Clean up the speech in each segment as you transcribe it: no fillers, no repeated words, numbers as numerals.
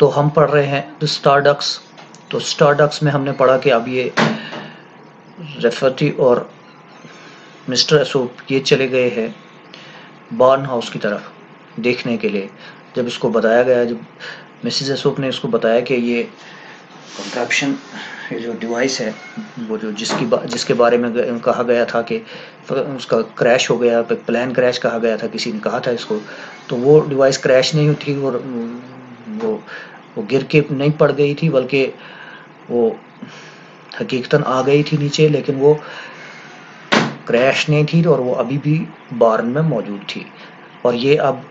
तो हम पढ़ रहे हैं द स्टारडक्स। तो स्टारडक्स में हमने पढ़ा कि अब ये रेफरटी और मिस्टर अशोक ये चले गए हैं बार्न हाउस की तरफ देखने के लिए। जब इसको बताया गया, जब मिसेस अशोक ने इसको बताया कि ये कंट्रैप्शन, ये जो डिवाइस है, वो जो जिसके बारे में कहा गया था कि उसका क्रैश हो गया, प्लान क्रैश कहा गया था, किसी ने कहा था इसको, तो वो डिवाइस क्रैश नहीं हुई थी और वो गिर के नहीं पड़ गई थी, बल्कि वो हकीकतन आ गई थी नीचे, लेकिन वो क्रैश नहीं थी और वो अभी भी बार्न में मौजूद थी। और ये अब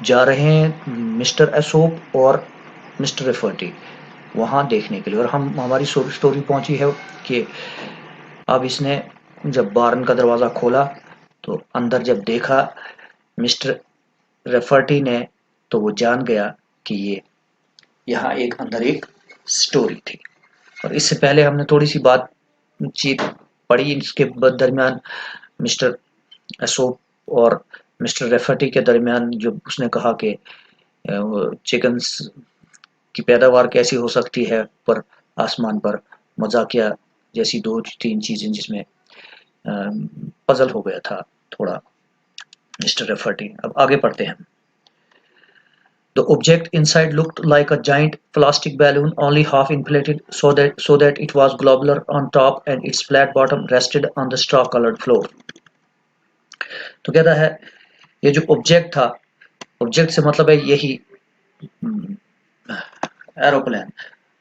जा रहे हैं मिस्टर अशोक और मिस्टर रेफर्टी वहाँ देखने के लिए। और हमारी स्टोरी पहुंची है कि अब इसने जब बार्न का दरवाज़ा खोला तो अंदर जब देखा मिस्टर रेफर्टी ने, तो वो जान गया कि ये यहाँ अंदर एक स्टोरी थी। और इससे पहले हमने थोड़ी सी बातचीत पढ़ी इसके दरमियान मिस्टर अशोक और मिस्टर रेफर्टी के दरमियान, जो उसने कहा कि चिकन्स की पैदावार कैसी हो सकती है पर आसमान पर, मजाकिया जैसी 2-3 चीजें जिसमें पजल हो गया था थोड़ा मिस्टर रेफर्टी। अब आगे पढ़ते हैं। The object inside looked like a giant plastic balloon, only half inflated, so that it was globular on top and its flat bottom rested on the straw-colored floor. तो कहता है ये जो ऑब्जेक्ट था, ऑब्जेक्ट से मतलब है यही एरोप्लेन।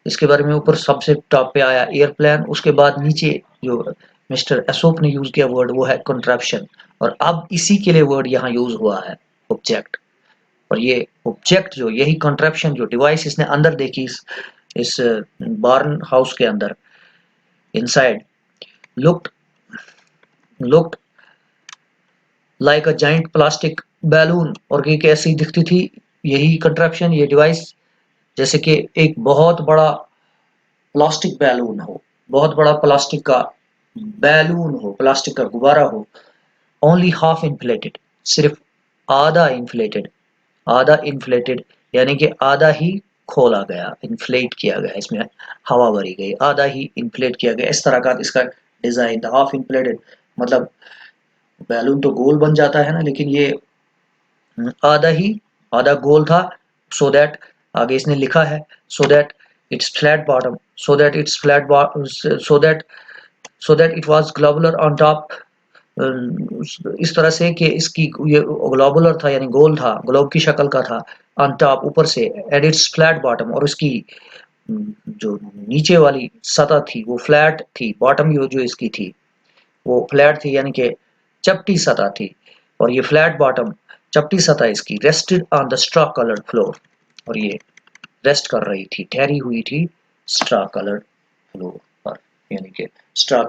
इसके बारे में ऊपर सबसे टॉप पे आया एयरप्लेन, उसके बाद नीचे जो मिस्टर अशोक ने यूज किया वर्ड वो है कंट्रैप्शन, और अब इसी के लिए वर्ड यहाँ यूज हुआ है ऑब्जेक्ट। और ये ऑब्जेक्ट जो यही कंट्रैप्शन जो डिवाइस इसने अंदर देखी इस बार्न हाउस के अंदर, inside looked looked like a giant plastic balloon. और ये कैसी दिखती थी यही कंट्रैप्शन, ये डिवाइस, जैसे कि एक बहुत बड़ा प्लास्टिक बैलून हो, बहुत बड़ा प्लास्टिक का बैलून हो, प्लास्टिक का गुब्बारा हो, ओनली हाफ इन्फ्लेटेड, सिर्फ आधा इन्फ्लेटेड, आधा इन्फ्लेटेड यानी कि आधा ही खोला गया, इन्फ्लेट किया गया, इसमें हवा भरी गई, आधा ही इन्फ्लेट किया गया, इस तरह का इसका डिजाइन था। हाफ इन्फ्लेटेड मतलब बैलून तो गोल बन जाता है ना, लेकिन ये आधा ही, आधा गोल था। सो दैट, आगे इसने लिखा है, so that it's flat bottom, so that it's flat, so that it was globular on top, इस तरह से कि इसकी ये ग्लोबुलर था यानी गोल था, ग्लोब की शक्ल का था, ऑन टॉप ऊपर से, एंड इट्स फ्लैट बॉटम, और उसकी जो नीचे वाली सतह थी वो फ्लैट थी, बॉटम जो इसकी थी वो फ्लैट थी यानी कि चपटी सतह थी। और ये फ्लैट बॉटम चपटी सतह इसकी rested on the straw coloured floor, और ये रेस्ट कर रही थी, ठहरी हुई थी स्ट्रा कलर्ड फ्लोर पर, यानी कि स्ट्रा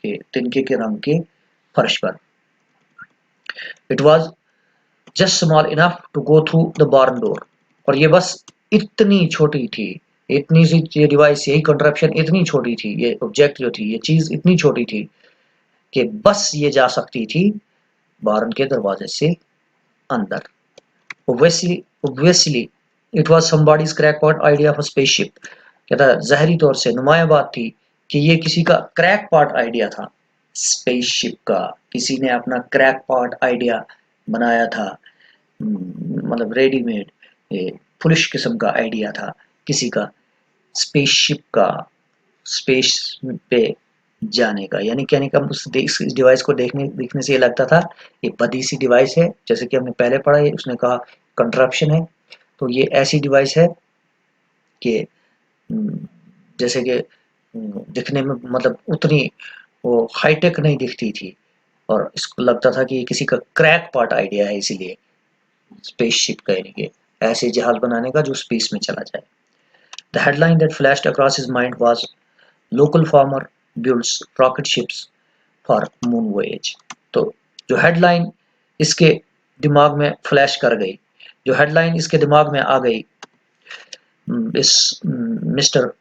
के तिनके के रंग के फर्श पर। It was just small enough to go through the barn door, और ये बस इतनी छोटी थी, इतनी सी ये डिवाइस, यही कंट्रैप्शन इतनी छोटी थी, ये ऑब्जेक्ट जो थी, ये चीज इतनी छोटी थी कि बस ये जा सकती थी बार्न के दरवाजे से अंदर। Obviously, obviously, it was somebody's crackpot idea of a spaceship. कहता है ज़ाहरी तौर से नुमाया बात थी कि ये किसी का क्रैकपॉट आइडिया था, स्पेसशिप का, किसी ने अपना क्रैकपॉट आइडिया बनाया था, मतलब रेडीमेड ये फुलिश किस्म का आइडिया था किसी का, स्पेसशिप का, स्पेस पे जाने का। यानी कहने का इस डिवाइस को देखने से ये लगता था ये बदी सी डिवाइस है, जैसे कि हमने पहले पढ़ा है, उसने कहा कंट्रप्शन है। तो ये ऐसी डिवाइस है कि जैसे कि दिखने में मतलब उतनी वो हाईटेक नहीं दिखती थी, और इसको लगता था कि ये किसी का क्रैक पार्ट आइडिया है, इसीलिए स्पेसशिप का, यानी कि ऐसे जहाज बनाने का जो स्पेस में चला जाए। The headline that flashed across his mind was local farmer builds rocket ships for moon voyage. तो जो हेडलाइन इसके दिमाग में फ्लैश कर गई, जो हेडलाइन इसके दिमाग में आ गई इस मिस्टर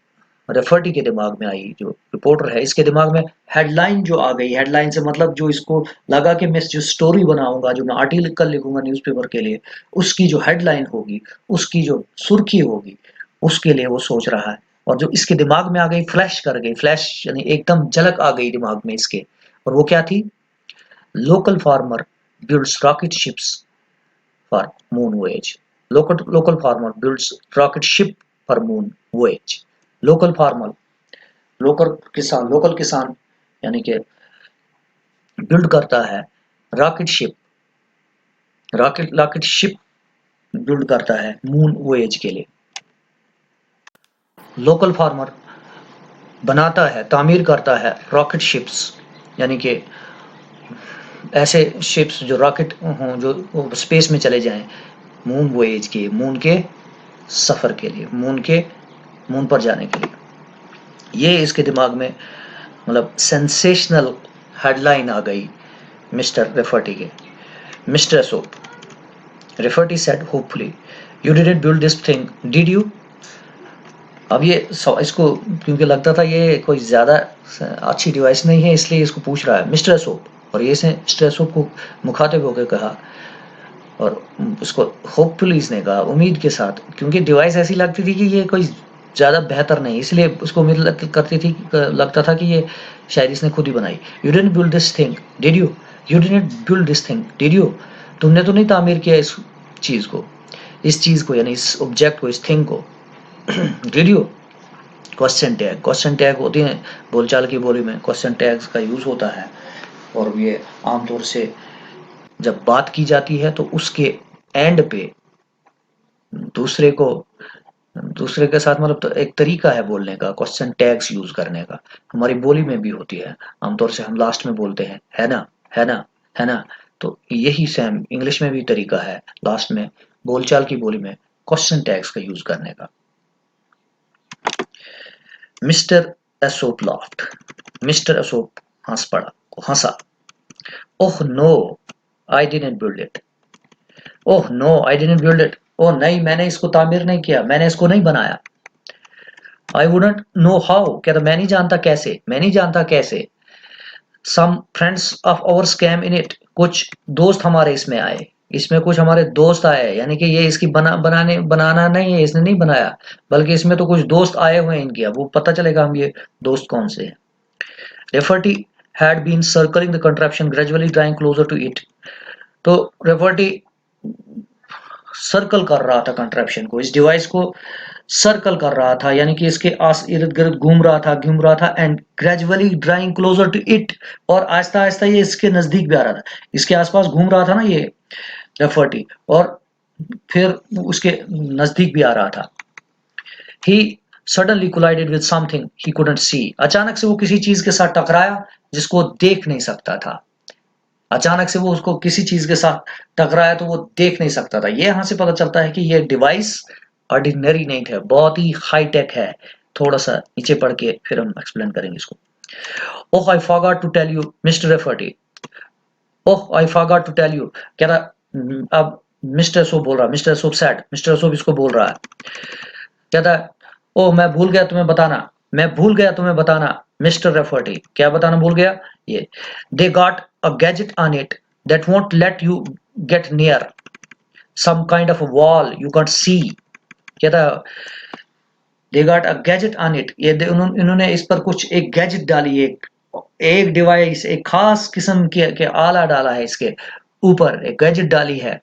रेफर्टी के दिमाग में आई, जो रिपोर्टर है इसके दिमाग में हेडलाइन जो आ गई, हेडलाइन से मतलब जो इसको लगा कि मैं जो स्टोरी बनाऊंगा, जो मैं आर्टिकल लिखूंगा न्यूज़पेपर के लिए, उसकी जो हेडलाइन होगी, उसकी जो सुर्खी होगी, उसके लिए वो सोच रहा है। और जो इसके दिमाग में आ गई, फ्लैश कर गई, फ्लैश यानी एकदम झलक आ गई दिमाग में इसके, और वो क्या थी? Local farmer builds rocket ships for moon voyage. Local farmer builds rocket ship for moon voyage. Local farmer, local किसान यानी कि बिल्ड करता है rocket ship, rocket ship build करता है मून वोयेज के लिए। लोकल फार्मर बनाता है, तामीर करता है रॉकेट शिप्स, यानी कि ऐसे शिप्स जो रॉकेट हों, जो स्पेस में चले जाएं, मून वोयेज के, मून के सफर के लिए, मून पर जाने के लिए। ये इसके दिमाग में मतलब सेंसेशनल हेडलाइन आ गई मिस्टर रेफर्टी के। Mister Aesop, Rafferty said hopefully, you didn't build this thing, did you? अब ये इसको क्योंकि लगता था ये कोई ज़्यादा अच्छी डिवाइस नहीं है, इसलिए इसको पूछ रहा है मिस्टर एसोप, और ये से मिस्टर एसोप को मुखातिब होकर कहा, और उसको होपफुली इसने कहा, उम्मीद के साथ, क्योंकि डिवाइस ऐसी लगती थी कि ये कोई ज़्यादा बेहतर नहीं, इसलिए उसको उम्मीद लगता था कि ये शायद इसने खुद ही बनाई। You didn't build this thing, did you? You didn't build this thing, did you? तुमने तो नहीं तामीर किया इस चीज़ को, यानी इस ऑब्जेक्ट को, इस थिंग को। Did you? क्वेश्चन टैग होते हैं बोलचाल की बोली में, क्वेश्चन टैग्स का यूज़ होता है, और ये आमतौर से जब बात की जाती है तो उसके एंड पे दूसरे के साथ मतलब तो एक तरीका है बोलने का, क्वेश्चन टैग्स यूज करने का, हमारी बोली में भी होती है। आमतौर से हम लास्ट में बोलते हैं, है ना, है ना, है ना। तो यही सेम इंग्लिश में भी तरीका है, लास्ट में बोलचाल की बोली में क्वेश्चन टैग्स का यूज करने का। Mister Aesop laughed, mister Aesop हंसा। Oh no, I didn't build it. Oh no, I didn't build it. Oh नहीं, मैंने इसको तामीर नहीं किया, मैंने इसको नहीं बनाया। आई वुडंट नो हाउ, कहता मैं नहीं जानता कैसे, मैं नहीं जानता कैसे। Some friends of ours came in it, कुछ दोस्त हमारे इसमें आए, इसमें कुछ हमारे दोस्त आए, यानी कि ये इसकी बनाना नहीं है, इसने नहीं बनाया, बल्कि इसमें तो कुछ दोस्त आए हुए हैं इनके, अब वो पता चलेगा हम ये दोस्त कौन से हैं। रेफर्टी had been circling the contraption, gradually drawing closer to it. तो रेफर्टी सर्कल कर रहा था कंट्रैप्शन को, इस डिवाइस को सर्कल कर रहा था, यानी कि इसके आस इर्द गिर्द घूम रहा था, and gradually drawing closer to it, और आहिस्ता आहिस्ता ये इसके नजदीक भी आ रहा था, इसके आसपास घूम रहा था ना ये रेफर्टी, और फिर उसके नजदीक भी आ रहा था। He suddenly collided with something he couldn't see, अचानक से वो किसी चीज के साथ टकराया जिसको देख नहीं सकता था। अचानक से वो उसको किसी चीज के साथ टकराया तो वो देख नहीं सकता था। ये यहाँ से पता चलता है कि ये डिवाइस ऑर्डिनरी नहीं था, बहुत ही हाई टेक है। थोड़ा सा नीचे पढ़ के फिर हम एक्सप्लेन करेंगे इसको। Oh I forgot to tell you mister Rafferty, oh I forgot to tell you, कह रहा अब मिस्टर सोप बोल रहा, mister Aesop said, mister Aesop इसको बोल रहा है, कहता है ओह मैं भूल गया तुम्हें बताना, मैं भूल गया तुम्हें बताना मिस्टर रेफर्टी, क्या बताना भूल गया? ये they got a gadget on it that won't let you get near some kind of wall you can see, कहता they got a gadget on it, ये इन्होंने इस पर कुछ एक गैजेट डाली, एक डिवाइस, एक खास किस्म के आला डाला है इसके ऊपर, एक गैजेट डाली है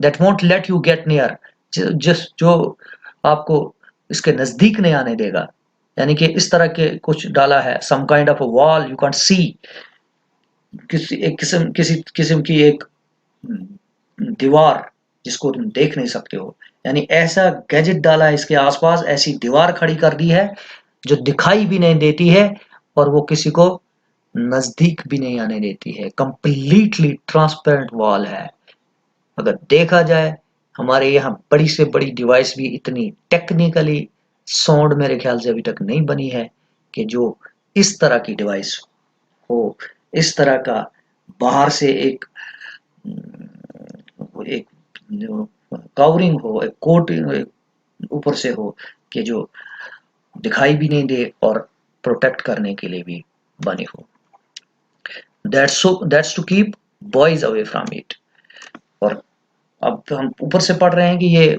that won't let you get near, जिस जो आपको इसके नजदीक नहीं आने देगा, यानी कि इस तरह के कुछ डाला है, some kind of a wall you can see, किसी किस्म की एक दीवार जिसको तुम देख नहीं सकते हो, यानी ऐसा गैजेट डाला है इसके आसपास, ऐसी दीवार खड़ी कर दी है जो दिखाई भी नहीं देती है और वो किसी को नजदीक भी नहीं आने देती है, कंप्लीटली ट्रांसपेरेंट वॉल है। अगर देखा जाए हमारे यहाँ बड़ी से बड़ी डिवाइस भी इतनी टेक्निकली साउंड मेरे ख्याल से अभी तक नहीं बनी है कि जो इस तरह की डिवाइस हो, इस तरह का बाहर से एक एक कवरिंग हो, एक कोट ऊपर से हो, कि जो दिखाई भी नहीं दे और प्रोटेक्ट करने के लिए भी बनी हो। That's to keep boys away from it. और अब हम ऊपर से पढ़ रहे हैं कि ये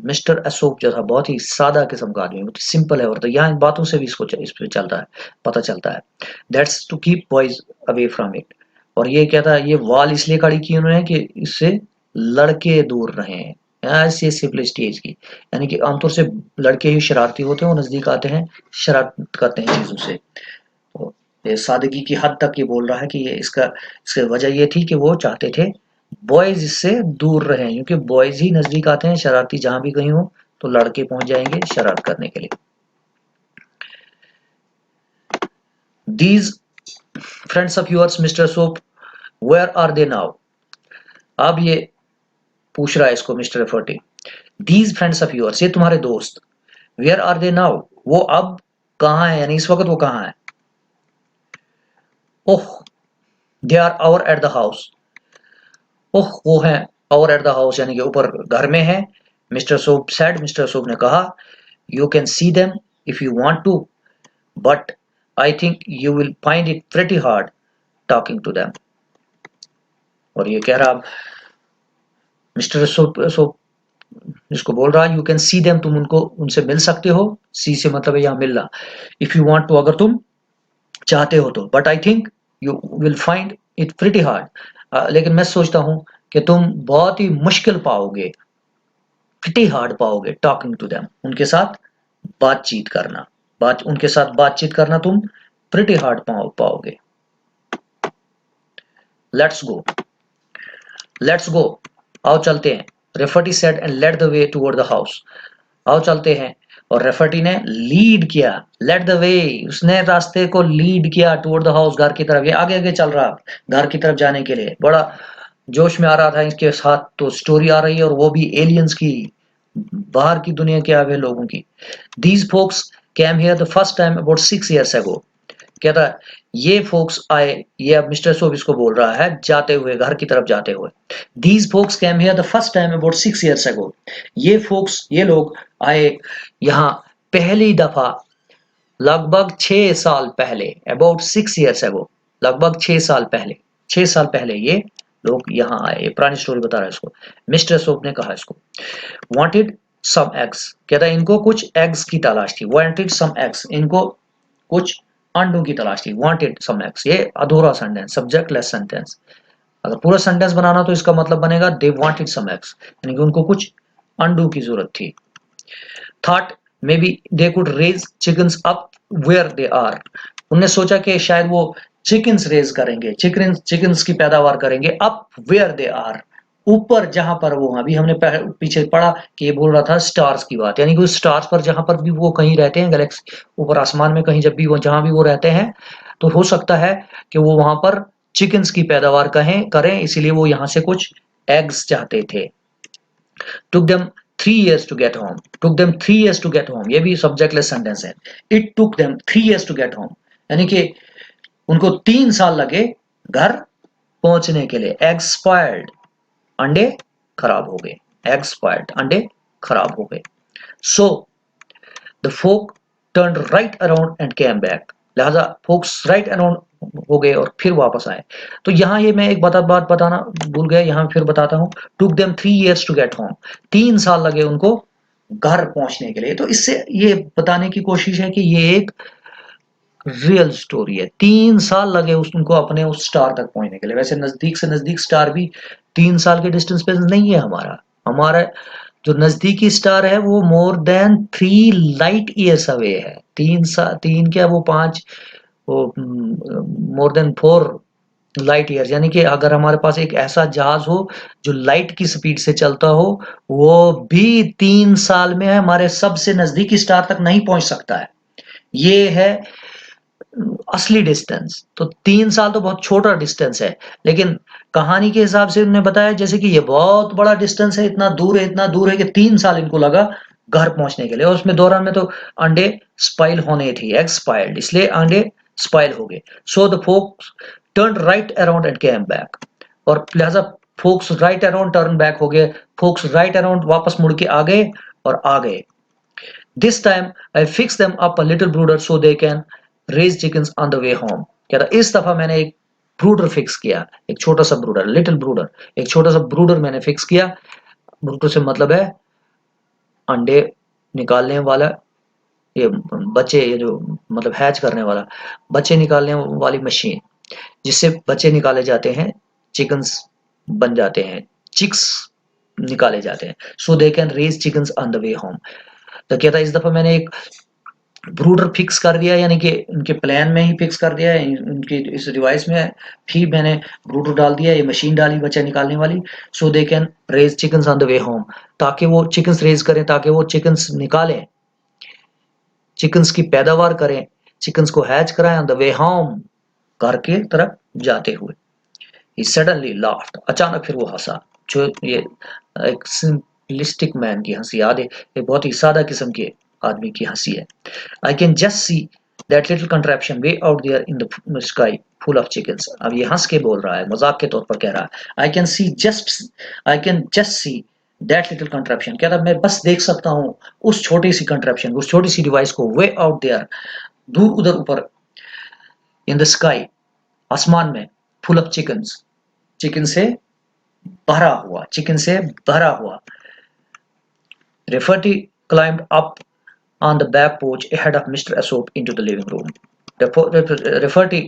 मिस्टर अशोक जो था बहुत ही सादा किस्म का आदमी, बहुत सिंपल है, और तो यहाँ इन बातों से भी इस पे चलता है, पता चलता है। That's to keep boys away from it. और ये क्या था, ये वॉल इसलिए खड़ी की उन्होंने कि इससे लड़के दूर रहें, ऐसी सिंपल स्टेज की, यानी कि आमतौर से लड़के ही शरारती होते हैं, वो नजदीक आते हैं, शरारत करते हैं चीजों से। तो ये सादगी की हद तक ये बोल रहा है कि ये इसकी वजह ये थी कि वो चाहते थे बॉयज इससे दूर रहें, क्योंकि बॉयज ही नजदीक आते हैं, शरारती जहां भी कहीं हो तो लड़के पहुंच जाएंगे शरारत करने के लिए। These friends of yours mister Aesop, where are they now. अब ये पूछ रहा है इसको mister Rafferty, these friends of yours, ये तुम्हारे दोस्त, वेयर आर दे नाउ, वो अब कहाँ है, यानी इस वक्त वो कहाँ है। Oh, they are over at the house. Oh, वो है आवर एट द हाउस, यानी कि ऊपर घर में है। Mister Soap said, mister Soap ने कहा, you can see them if you want to, but I think you will find it pretty hard talking to them. और ये कह रहा, मिस्टर सोप जिसको बोल रहा है, यू कैन सी देम, तुम उनको उनसे मिल सकते हो, सी से मतलब है यहाँ मिलना, इफ यू वांट टू, अगर तुम चाहते हो तो, but I think you will find it pretty hard, लेकिन मैं सोचता हूँ कि तुम बहुत ही मुश्किल पाओगे, प्रिटी हार्ड पाओगे, टॉकिंग टू देम, उनके साथ बातचीत करना, उनके साथ बातचीत करना तुम प्रिटी हार्ड पाओगे। लेट्स गो, लेट्स गो, आओ चलते हैं, Rafferty said and led the way toward the house. आओ चलते हैं, और रेफर्टी ने लीड किया, लेट द वे, उसने रास्ते को लीड किया टुवर्ड द हाउस, घर की तरफ, ये आगे आगे चल रहा घर की तरफ जाने के लिए, बड़ा जोश में आ रहा था इसके साथ। तो स्टोरी आ रही है, और वो भी एलियंस की, बाहर की दुनिया के आए हुए लोगों की। These folks came here the first time about 6 years ago। कहता है ये फोक्स आए, ये अब मिस्टर सोब इसको बोल रहा है जाते हुए, घर की तरफ जाते हुए। These folks came here the first time about 6 years ago। ये फोक्स, ये लोग आए यहाँ पहली दफा लगभग 6 साल पहले, अबाउट 6 years ago, लगभग 6 साल पहले, 6 साल पहले ये लोग यहाँ आए। ये पुरानी स्टोरी बता रहा है इसको, मिस्टर सोप ने कहा इसको। वांटेड सम एग्स, कहता है इनको कुछ एग्स की तलाश थी, वांटेड सम एग्स, इनको कुछ अंडों की तलाश थी, वांटेड सम एग्स, ये अधूरा सेंटेंस, सब्जेक्ट लेस सेंटेंस। अगर पूरा सेंटेंस बनाना तो इसका मतलब बनेगा दे वांटेड सम एग्स, यानी कि उनको कुछ अंडों की जरूरत थी। Thought maybe they could raise chickens up where they are, उन्होंने सोचा कि शायद वो चिकन्स रेज करेंगे, चिकन्स की पैदावार करेंगे, अप वेयर दे आर, ऊपर जहां पर वो, अभी हमने पीछे पढ़ा कि ये बोल रहा था स्टार्स की बात, यानी कि स्टार्स पर जहां पर भी वो कहीं रहते हैं, गैलेक्सी ऊपर आसमान में कहीं, जब भी वो जहां भी वो रहते हैं, तो हो सकता है कि वो वहां पर चिकन्स की पैदावार करें, इसीलिए वो यहाँ से कुछ एग्स चाहते थे। took them 3 years to get home, took them 3 years to get home, ये भी सब्जेक्टलेस सेंटेंस है। it took them 3 years to get home, यानी कि उनको 3 साल लगे घर पहुंचने के लिए। eggs spoiled, अंडे खराब हो गए, eggs spoiled, अंडे खराब हो गए। so the folk turned right around and came back, लिहाजा folks right around हो गए और फिर वापस आए। तो यहाँ ये मैं एक बात बताना भूल गया, यहाँ फिर बताता हूँ। took them 3 years to get home, 3 साल लगे उनको घर पहुंचने के लिए। तो इससे ये बताने की कोशिश है कि ये एक रियल स्टोरी है, 3 साल लगे उनको अपने उस स्टार तक पहुंचने के लिए। वैसे नजदीक से नजदीक स्टार भी 3 साल के डिस्टेंस पे नहीं है हमारा, हमारा जो नजदीकी स्टार है वो more than 3 light years away है। 3 क्या, वो 5, वो मोर देन 4 लाइट ईयर्स, यानी कि अगर हमारे पास एक ऐसा जहाज हो जो लाइट की स्पीड से चलता हो, वो भी 3 साल में हमारे सबसे नजदीकी स्टार तक नहीं पहुंच सकता है। ये है असली डिस्टेंस। तो 3 साल तो बहुत छोटा डिस्टेंस है, लेकिन कहानी के हिसाब से उन्होंने बताया जैसे कि ये बहुत बड़ा डिस्टेंस है, इतना दूर है, इतना दूर है कि 3 साल इनको लगा घर पहुंचने के लिए। और उसमें दौरान में तो अंडे स्पाइल होने थी, एग स्पाइल्ड, इसलिए अंडे स्पाइल हो गए। So the folks turn right around and came back, और लिहाजा folks right around turn back हो गए, फोक्स राइट अराउंड वापस मुड़ के आ गए और आ गए। This time I fix them up a little brooder so they can raise chickens on the way home. कह रहा इस दफा मैंने एक ब्रूडर फिक्स किया, एक छोटा सा ब्रूडर, लिटिल ब्रूडर, एक छोटा सा ब्रूडर मैंने फिक्स किया। ब्रूडर से मतलब है अंडे निकालने वाला, ये बच्चे, ये जो मतलब हैच करने वाला, बच्चे निकालने वाली मशीन, जिससे बच्चे निकाले जाते हैं, चिकन्स बन जाते हैं, चिक्स निकाले जाते हैं, so they can raise chickens on the way home. तो क्या था, इस दफा मैंने एक ब्रूडर फिक्स कर दिया, यानी कि उनके प्लान में ही फिक्स कर दिया है, उनकी इस डिवाइस में भी मैंने ब्रूडर डाल दिया, ये मशीन डाली बच्चा निकालने वाली, so they can raise chickens on the way home, ताकि वो चिकन्स रेज करें, ताकि वो चिकन्स निकालें, चिकन्स की पैदावार करें, चिकन्स को हैच कराएं ऑन द वे होम, घर के तरफ जाते हुए। ही सडनली लाफ्ड, अचानक फिर वो हंसा। जो ये एक सिंपलिस्टिक मैन की हंसी, याद है, ये बहुत ही सादा किस्म के आदमी की हंसी है। I can just see that little contraption way out there in the sky full of chickens. अब ये हंस के बोल रहा है, मजाक के तौर पर कह रहा है। I can just see that little contraption, कह रहा मैं बस देख सकता हूँ उस छोटी सी कंट्रैप्शन, उस छोटी सी डिवाइस को, वे आउट देयर, दूर उधर ऊपर, इन द स्काई, आसमान में, फुल ऑफ चिकन्स, चिकन से भरा हुआ, चिकन से भरा हुआ। Rafferty climbed up on the back porch ahead of Mr. Aesop into the living room. Rafferty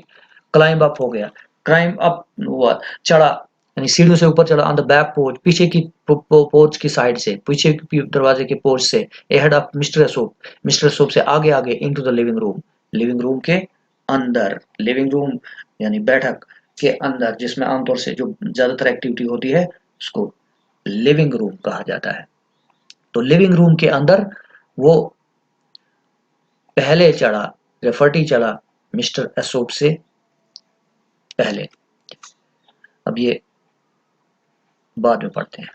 climb up हो गया, climb up हुआ, चढ़ा, यानी सीढ़ियों से ऊपर चढ़ा, on the back porch, पीछे की पोर्च की साइड से, पीछे की दरवाजे के पोर्च से, ahead of Mr. Aesop, मिस्टर एसोप से आगे आगे, into the living room, living room के अंदर, लिविंग रूम यानी बैठक के अंदर, जिसमें आमतौर से जो ज्यादातर एक्टिविटी होती है उसको लिविंग रूम कहा जाता है। तो लिविंग रूम के अंदर वो पहले चढ़ा, रेफर्टी चढ़ा मिस्टर एसोप से पहले। अब ये बाद में पढ़ते हैं।